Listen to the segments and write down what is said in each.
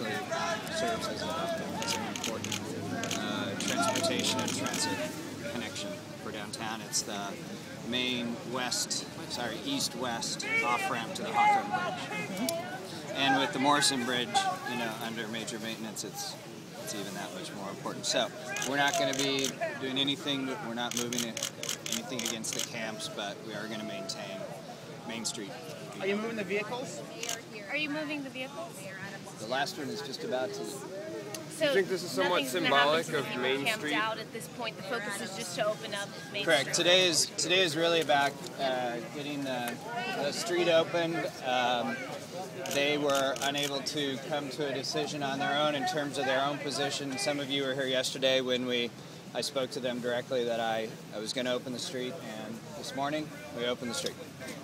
actually serves as an important transportation and transit connection for downtown. It's the main east-west off-ramp to the Hawthorne Bridge. And with the Morrison Bridge, under major maintenance, it's even that much more important. So we're not going to be doing anything. We're not moving anything against the camps, but we are going to maintain Main Street. Are you moving the vehicles? Are you moving the vehicles? The last one is just about to. So you think this is somewhat symbolic of Main Street? Out at this point, the focus is just to open up Main Correct. Street. Today is really about getting the street opened. They were unable to come to a decision on their own in terms of their own position. Some of you were here yesterday when I spoke to them directly that I was going to open the street, and this morning we opened the street.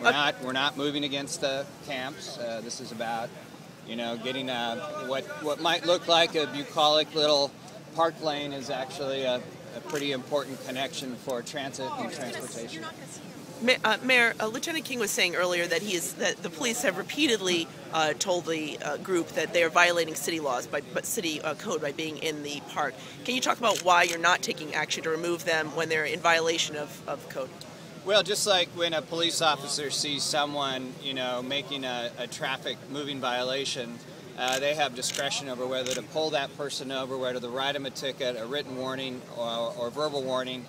We're not moving against the camps. This is about getting what might look like a bucolic little park lane is actually a pretty important connection for transit and transportation. Mayor, Lieutenant King was saying earlier that the police have repeatedly told the group that they are violating city laws, city code by being in the park. Can you talk about why you're not taking action to remove them when they're in violation of code? Well, just like when a police officer sees someone, making a traffic moving violation, they have discretion over whether to pull that person over, whether to write them a ticket, a written warning, or verbal warning.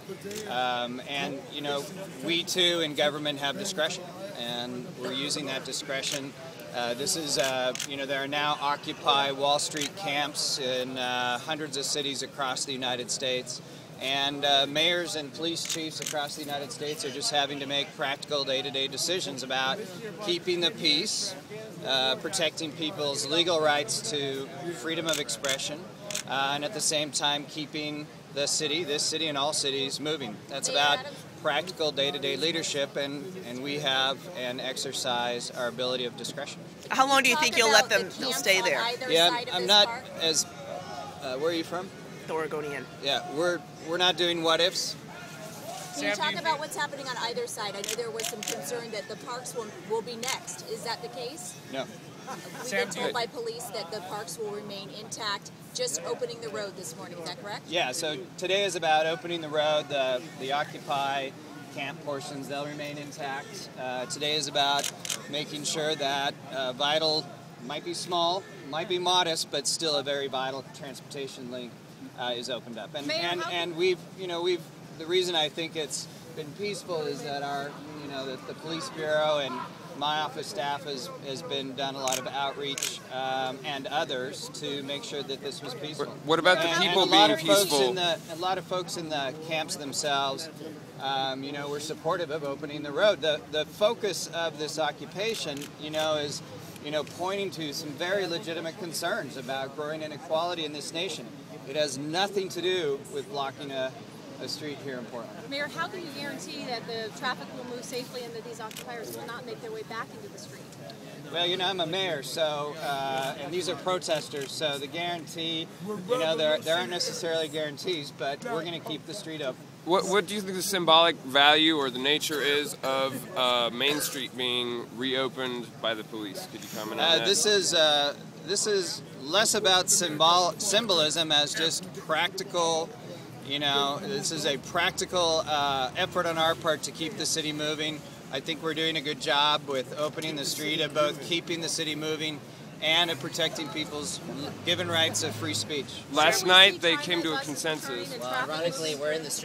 And we too in government have discretion, and we're using that discretion. This is, there are now Occupy Wall Street camps in hundreds of cities across the United States. And mayors and police chiefs across the United States are just having to make practical day-to-day decisions about keeping the peace, protecting people's legal rights to freedom of expression, and at the same time keeping this city and all cities moving. That's about practical day-to-day leadership, and we have and exercise our ability of discretion. How long do you think you'll let them stay there? Yeah, I'm not as... where are you from? The Oregonian. Yeah, we're not doing what-ifs. Can you talk about what's happening on either side? I know there was some concern that the parks will be next. Is that the case? No. We've been told by police that the parks will remain intact, just opening the road this morning. Is that correct? Yeah, so today is about opening the road. The Occupy camp portions, they'll remain intact. Today is about making sure that vital, might be small, might be modest, but still a very vital transportation link is opened up. And we've the reason I think it's been peaceful is that the police bureau and my office staff has done a lot of outreach and others to make sure that this was peaceful. What about the people being peaceful? A lot of folks in the camps themselves, were supportive of opening the road. The focus of this occupation, is pointing to some very legitimate concerns about growing inequality in this nation. It has nothing to do with blocking a street here in Portland. Mayor, how can you guarantee that the traffic will move safely and that these occupiers will not make their way back into the street? Well, I'm a mayor, so and these are protesters, so the guarantee, there aren't necessarily guarantees, but we're going to keep the street open. What do you think the symbolic value or the nature is of Main Street being reopened by the police? Could you comment on that? This is less about symbolism as just practical. This is a practical effort on our part to keep the city moving. I think we're doing a good job with opening the street of both keeping the city moving and of protecting people's given rights of free speech. Last night they came to a consensus. Well, ironically, we're in the street